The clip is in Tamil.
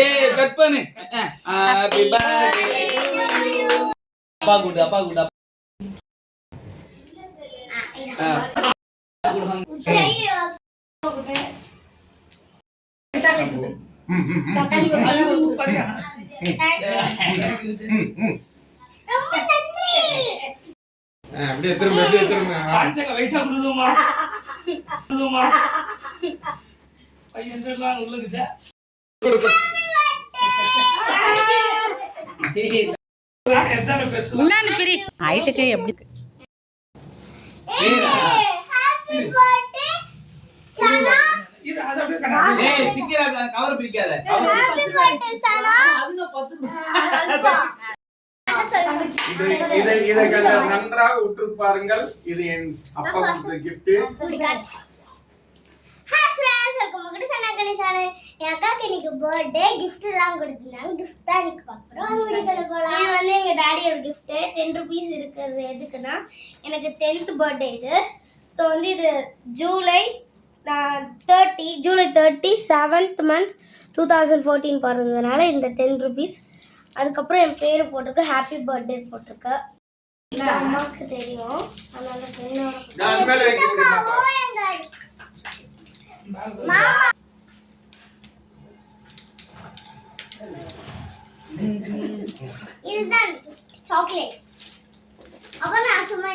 ஏய் கட் பண்ணு. Happy birthday to you. அப்பா குட் அப்படியே திரும்ப சாஞ்சங்க வெயிட்டா குடுதுமா பையன்லாம் உள்ளுக்குதா முன்னாடி பிரி ஹைட்டுக்கு எப்படி ஹேப்பி பர்த்டே சனா இது அத அப்படியே கட்ட ஏய் ஸ்டிக்கர் கவர் பிரிக்காத ஹேப்பி பர்த்டே சனா அதுங்க 10 இதை நன்றாக உற்று பாருங்கள். இது என் அப்பா கொடுத்த gift. Hi friends, welcome back to Sana கணேஷானே. என் அக்காக்கு இன்னைக்கு பர்த்டே gift எல்லாம் கொடுத்தாங்க. gift தான் இன்னைக்கு பார்க்கறோம். அந்த வீடியோல போலாம். இது வந்து எங்க டாடியோட gift 10 ரூபீஸ் இருக்குது. எதுக்குன்னா எனக்கு 10th பர்த்டே இது. சோ வந்து இது ஜூலை 30 7th month 2014 பிறந்ததுனால இந்த 10 ரூபீஸ். அதுக்கப்புறம் என் பேர் போட்டிருக்கு, ஹாப்பி பர்த்டே போட்டிருக்கு. அம்மாவுக்கு தெரியும், அதனால இதுதான் சாக்லேட். அப்ப நான் சும்மா